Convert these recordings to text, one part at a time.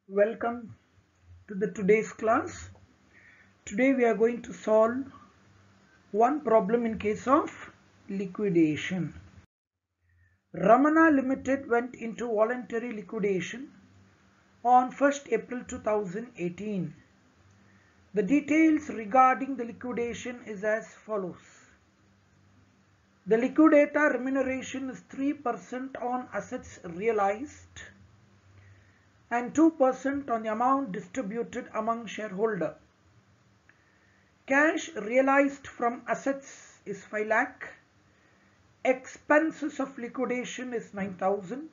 Welcome to the today's class. Today we are going to solve one problem in case of liquidation. Ramana Limited went into voluntary liquidation on 1st April 2018. The details regarding the liquidation is as follows. The liquidator remuneration is 3% on assets realized and 2% on the amount distributed among shareholder. Cash realized from assets is 5 lakh. Expenses of liquidation is 9,000.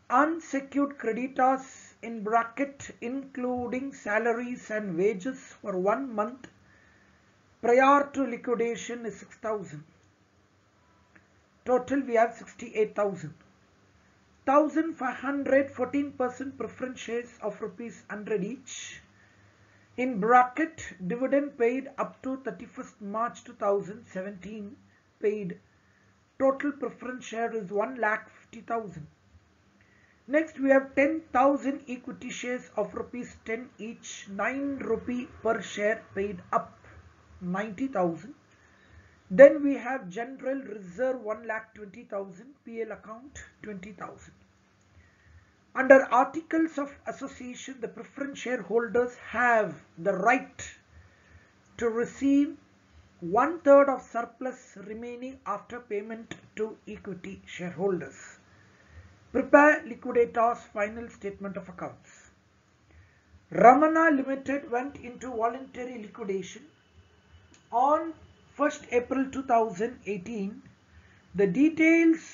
Unsecured creditors in bracket including salaries and wages for 1 month prior to liquidation is 6,000. Total we have 68,000. 1,500 14% preference shares of rupees 100 each. In bracket, dividend paid up to 31st March 2017 paid. Total preference share is 1,50,000. Next we have 10,000 equity shares of rupees 10 each, 9 rupee per share paid up 90,000. Then we have general reserve 1,20,000, PL account 20,000. Under Articles of Association, the preference shareholders have the right to receive 1/3 of surplus remaining after payment to equity shareholders. Prepare liquidator's final statement of accounts. Ramana Limited went into voluntary liquidation on 1st April 2018. The details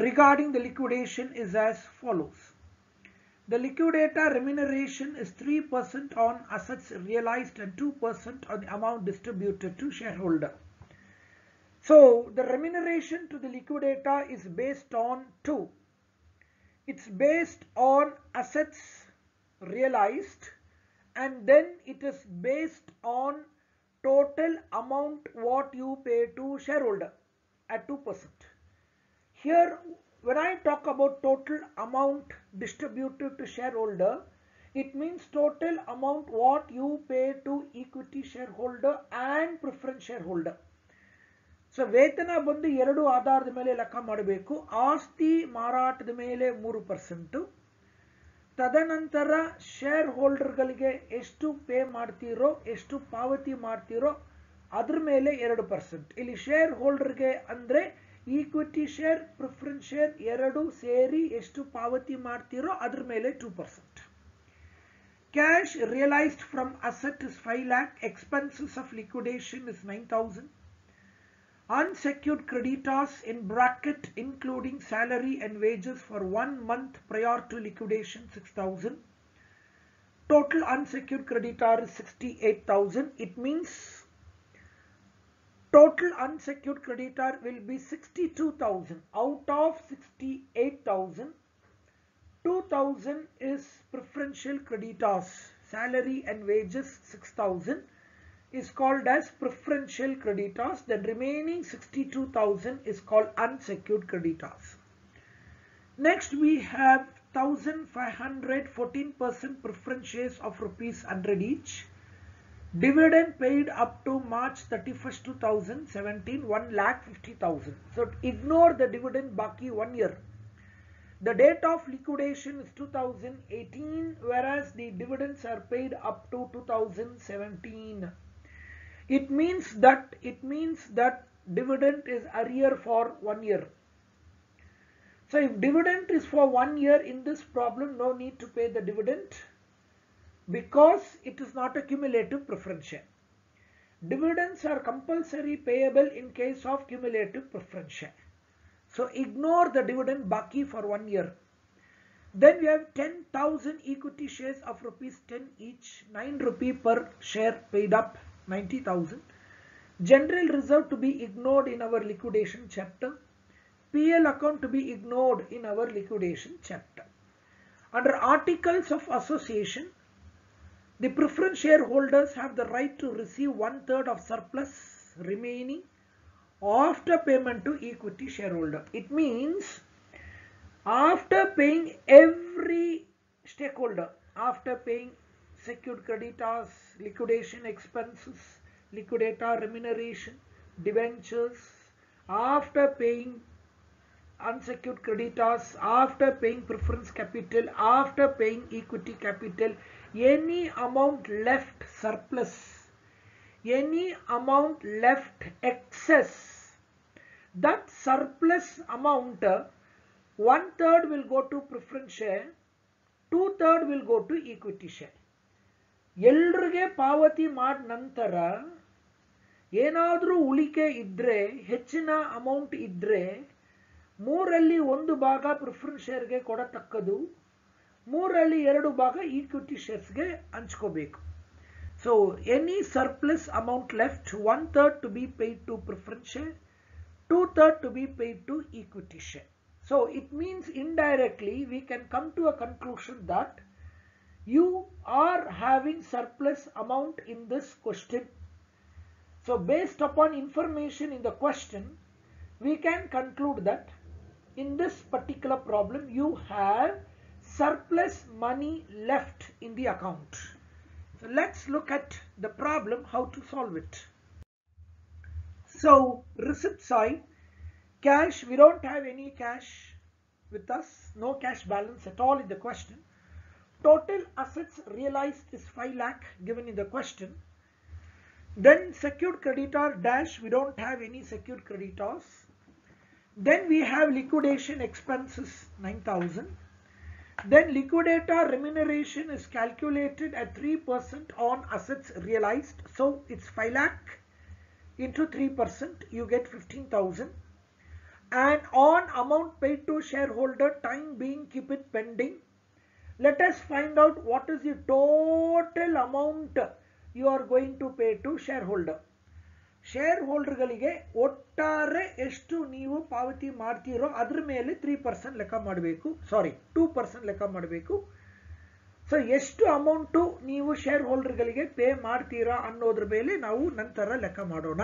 regarding the liquidation is as follows. The liquidator remuneration is 3% on assets realized and 2% on the amount distributed to shareholder. So the remuneration to the liquidator is based on two. It's based on assets realized and then it is based on total amount what you pay to shareholder at 2%. Here when I talk about total amount distributed to shareholder, it means total amount what you pay to equity shareholder and preference shareholder. So ವೇತನ ಬಂದು ಎರಡು ಆಧಾರದ ಮೇಲೆ ಲೆಕ್ಕ ಮಾಡಬೇಕು. ಆಸ್ತಿ ಮಾರಾಟದ ಮೇಲೆ 3%, ತದನಂತರ ಶೇರ್ ಹೋಲ್ಡರ್ಗಳಿಗೆ ಎಷ್ಟು ಪೇ ಮಾಡ್ತೀರೋ ಎಷ್ಟು ಪಾವತಿ ಮಾಡ್ತೀರೋ ಅದ್ರ ಮೇಲೆ 2%. ಇಲ್ಲಿ ಶೇರ್ ಹೋಲ್ಡರ್ಗೆ ಅಂದ್ರೆ ಈಕ್ವಿಟಿ ಶೇರ್ ಪ್ರಿಫರೆನ್ಸ್ ಶೇರ್ ಎರಡು ಸೇರಿ ಎಷ್ಟು ಪಾವತಿ ಮಾಡ್ತೀರೋ ಅದ್ರ ಮೇಲೆ 2%. Cash realized from asset is 5 lakh. Expenses of liquidation is 9,000. Unsecured creditors in bracket including salary and wages for 1 month prior to liquidation 6,000. Total unsecured creditor is 68,000. It means total unsecured creditor will be 62,000. Out of 68,000, 2,000 is preferential creditors. Salary and wages 6,000 is called as preferential creditors. The remaining 62,000 is called unsecured creditors. Next we have 1,500 14% preference shares of rupees 100 each. Dividend paid up to March 31st 2017 1,50,000. So ignore the dividend baki 1 year. The date of liquidation is 2018 whereas the dividends are paid up to 2017. It means that dividend is arrear for 1 year. So if dividend is for 1 year in this problem, no need to pay the dividend because it is not a cumulative preference share. Dividends are compulsory payable in case of cumulative preference share. So ignore the dividend baki for 1 year. Then we have 10,000 equity shares of rupees 10 each, 9 rupee per share paid up 90,000. General reserve to be ignored in our liquidation chapter. PL account to be ignored in our liquidation chapter. Under Articles of Association, the preference shareholders have the right to receive 1/3 of surplus remaining after payment to equity shareholder. It means After paying every stakeholder, after paying secured creditors, liquidation expenses, liquidator remuneration, debentures, after paying unsecured creditors, after paying preference capital, after paying equity capital, any amount left surplus, any amount left excess, that surplus amount, 1/3 will go to preference share, 2/3 will go to equity share. ಎಲ್ರಿಗೆ ಪಾವತಿ ಮಾಡ ನಂತರ ಏನಾದರೂ ಉಳಿಕೆ ಇದ್ರೆ, ಹೆಚ್ಚಿನ amount ಇದ್ರೆ 3ರಲ್ಲಿ 1 ಭಾಗ preference ಶೇರ್ಗೆ ಕೊಡತಕ್ಕದು, 3ರಲ್ಲಿ 2 ಭಾಗ ಈಕ್ವಿಟಿ ಶೇರ್ಸ್ಗೆ ಹಂಚ್ಕೋಬೇಕು. So any surplus amount left, 1/3 to be paid to preference share, 2/3 to be paid to equity share. So it means indirectly we can come to a conclusion that you are having surplus amount in this question. So based upon information in the question, we can conclude that in this particular problem you have surplus money left in the account. So let's look at the problem, how to solve it. So receipt side, cash, we don't have any cash with us, no cash balance at all in the question. Total assets realized is 5 lakh given in the question. Then secured creditor dash, we don't have any secured creditors. Then we have liquidation expenses 9,000. Then liquidator remuneration is calculated at 3% on assets realized. So it's 5 lakh into 3%, you get 15,000. And on amount paid to shareholder, time being keep it pending. Let us find out what is the total amount you are going to pay to shareholder. ಶೇರ್ಹೋಲ್ಡರ್ಗಳಿಗೆ ಒಟ್ಟಾರೆ ಎಷ್ಟು ನೀವು ಪಾವತಿ ಮಾಡ್ತೀರೋ ಅದ್ರ ಮೇಲೆ 3% ಲೆಕ್ಕ ಮಾಡಬೇಕು, 2% ಲೆಕ್ಕ ಮಾಡಬೇಕು. ಸೊ ಎಷ್ಟು ಅಮೌಂಟು ನೀವು ಶೇರ್ ಹೋಲ್ಡರ್ಗಳಿಗೆ ಪೇ ಮಾಡ್ತೀರಾ ಅನ್ನೋದ್ರ ಮೇಲೆ ನಾವು ನಂತರ ಲೆಕ್ಕ ಮಾಡೋಣ.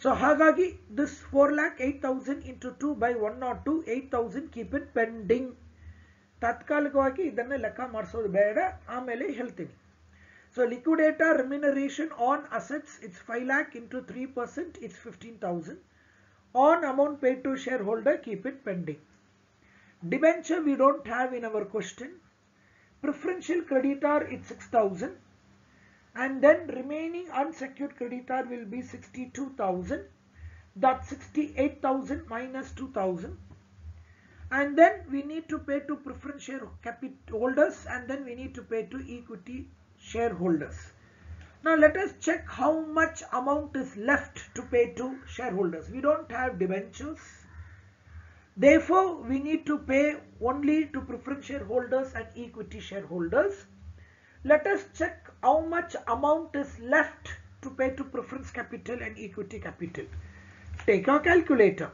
ಸೊ ಹಾಗಾಗಿ this 4,08,000 into 2 by 102, 8,000 keep it pending. ತಾತ್ಕಾಲಿಕವಾಗಿ ಇದನ್ನ ಲೆಕ್ಕ ಮಾಡಿಸೋದು ಬೇಡ, ಆಮೇಲೆ ಹೇಳ್ತೀನಿ. So liquidator remuneration on assets, it's 5 lakh into 3%, it's 15,000. On amount paid to shareholder, keep it pending. Debenture we don't have in our question. Preferential creditor, it's 6,000. And then remaining unsecured creditor will be 62,000. That's 68,000 minus 2,000. And then we need to pay to preference share capital holders, and then we need to pay to equity shareholders. Now let us check how much amount is left to pay to shareholders. We don't have debentures, therefore we need to pay only to preference shareholders and equity shareholders. Let us check how much amount is left to pay to preference capital and equity capital. Take our calculator.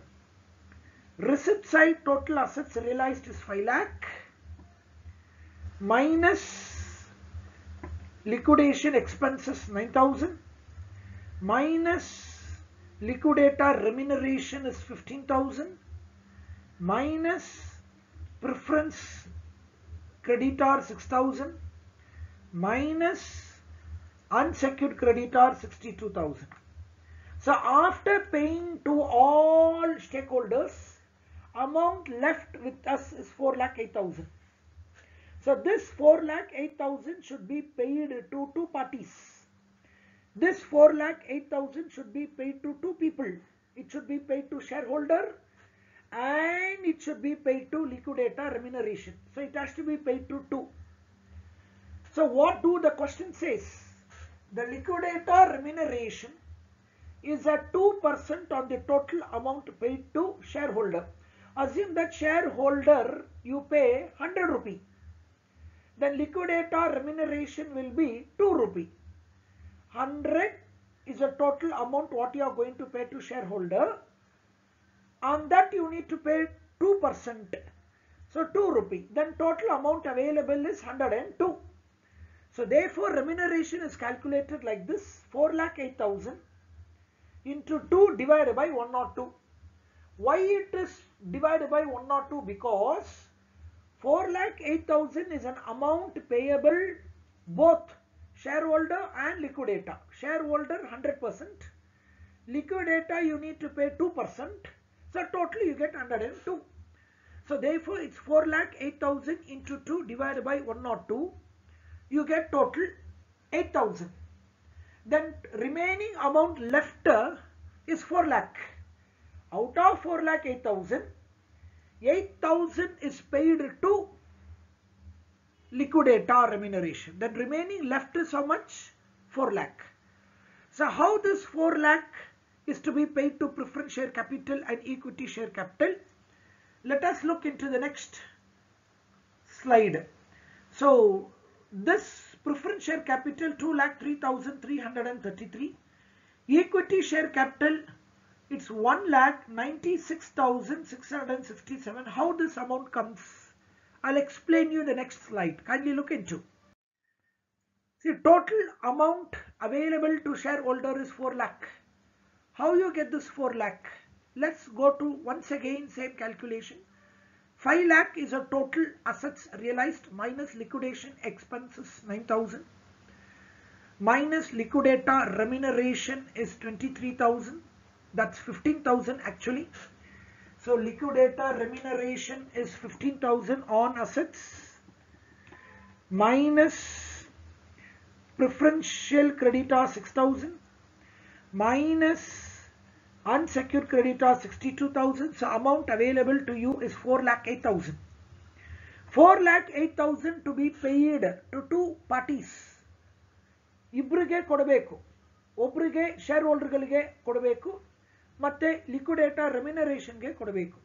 Receipt side, total assets realized is 5 lakh minus liquidation expenses 9,000 minus liquidator remuneration is 15,000 minus preference creditor 6,000 minus unsecured creditor 62,000. So after paying to all stakeholders, amount left with us is 4,08,000. So this 4,08,000 should be paid to 2 parties. This 4,08,000 should be paid to 2 people. It should be paid to shareholder and it should be paid to liquidator remuneration. So it has to be paid to 2. So what do the question says? The liquidator remuneration is at 2% on the total amount paid to shareholder. Assume that shareholder you pay 100 rupee. Then liquidator remuneration will be 2 rupee. 100 is the total amount what you are going to pay to shareholder. On that you need to pay 2%. So 2 rupee. Then total amount available is 102. So therefore remuneration is calculated like this: 4,08,000 into 2 divided by 102. Why it is divided by 102? Because 4,08,000 is an amount payable both shareholder and liquidator. Shareholder 100%, liquidator you need to pay 2%. So totally you get 102. So therefore it's 4,08,000 into 2 divided by 102. You get total 8,000. Then remaining amount left is 4 lakh. Out of 4,08,000, 8,000 is paid to liquidator remuneration. Then remaining left is how much? 4 lakh. So how this 4 lakh is to be paid to preference share capital and equity share capital? Let us look into the next slide. So this preference share capital 2,03,333. Equity share capital, it's 1,96,667. How this amount comes, I'll explain you in the next slide. Kindly look into. See, total amount available to shareholder is 4 lakh. How you get this 4 lakh? Let's go to once again same calculation. 5 lakh is a total assets realized minus liquidation expenses 9,000. Minus liquidator remuneration is 23,000. That's 15,000 actually. So liquidator remuneration is 15,000 on assets. Minus preferential creditor 6,000. Minus unsecured creditor 62,000. So amount available to you is 4,08,000. 4,08,000 to be paid to two parties. ಇಬ್ಬರಿಗೆ ಕೊಡಬೇಕು, ಒಬ್ಬರಿಗೆ share ಹೋಲ್ಡರ್ಗಳಿಗೆ ಕೊಡಬೇಕು, ಮತ್ತೆ liquidator ರೆಮ್ಯುನರೇಷನ್ಗೆ ಕೊಡಬೇಕು.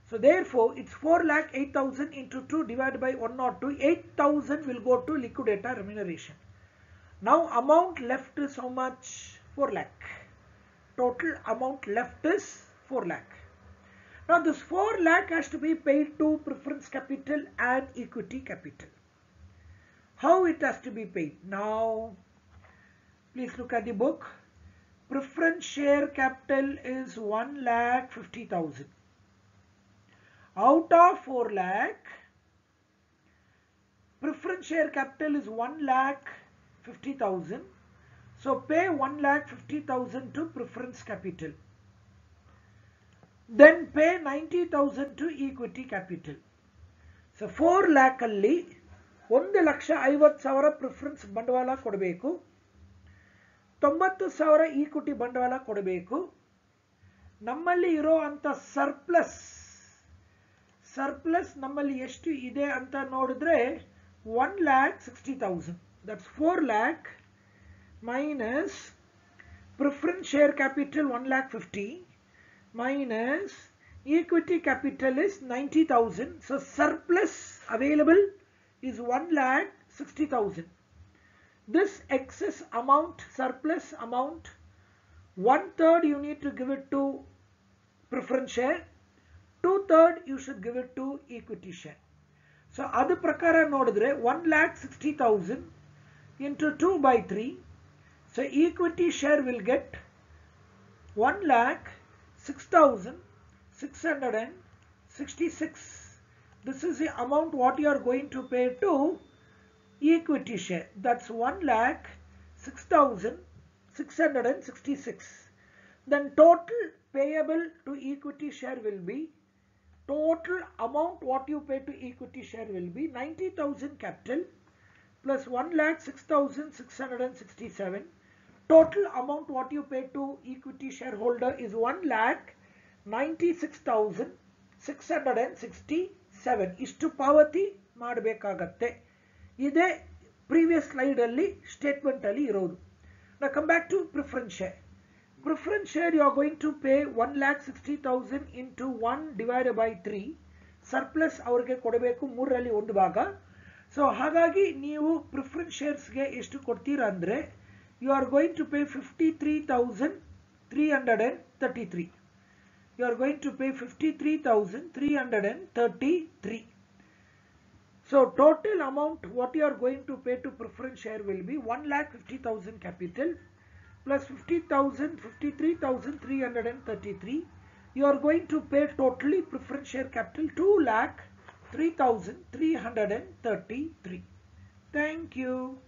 So therefore it's 4,08,000 into 2 divided by 102. 8,000 will go to liquidator remuneration. Now amount left is how much? 4 lakh. Total amount left is 4 lakh. Now this 4 lakh has to be paid to preference capital and equity capital. How it has to be paid? Now please look at the book. Preference share capital is 1,50,000. Out of 4 lakh, preference share capital is 1,50,000. So pay 1,50,000 to preference capital. Then pay 90,000 to equity capital. So 4 lakh alli 1,50,000 preference ಬಂಡವಾಳ ಕೊಡಬೇಕು, 90,000 equity ಬಂಡವಾಳ ಕೊಡಬೇಕು. ನಮ್ಮಲ್ಲಿ ಇರೋ ಅಂತ surplus ನಮ್ಮಲ್ಲಿ ಎಷ್ಟು ಇದೆ ಅಂತ ನೋಡಿದ್ರೆ 1,60,000. That's 4 lakh minus preference share capital 1,50,000 minus equity capital is 90,000. So surplus available is 1,60,000. This excess amount, surplus amount, 1/3 you need to give it to preference share, 2/3 you should give it to equity share. So adu prakara nodidre 1,60,000 into 2 by 3. So equity share will get 1,06,666. This is the amount what you are going to pay to equity share. That's 1,06,666. Then total payable to equity share will be, total amount what you pay to equity share will be 90,000 capital plus 1,06,667. Total amount what you pay to equity shareholder is 1,96,667. ಇಷ್ಟು ಪಾವತಿ ಮಾಡಬೇಕಾಗತ್ತೆ. ಇದೇ previous slide ಅಲ್ಲಿ statement ಅಲ್ಲಿ ಇರೋದು. Now come back to preference share. Preference share you are going to pay 1,60,000 into 1 divided by 3. Surplus ಅವರಿಗೆ ಕೊಡಬೇಕು 3ರಲ್ಲಿ 1 ಭಾಗ. ಸೊ ಹಾಗಾಗಿ ನೀವು ಪ್ರಿಫರೆನ್ಸ್ ಶೇರ್ಸ್ಗೆ ಎಷ್ಟು ಕೊಡ್ತೀರಾ ಅಂದ್ರೆ you are going to pay 53,333. You are going to pay 53,333. So total amount what you are going to pay to preference share will be 1,50,000 capital plus 50,000, 53,333. you are going to pay totally preference share capital 2,03,333. Thank you.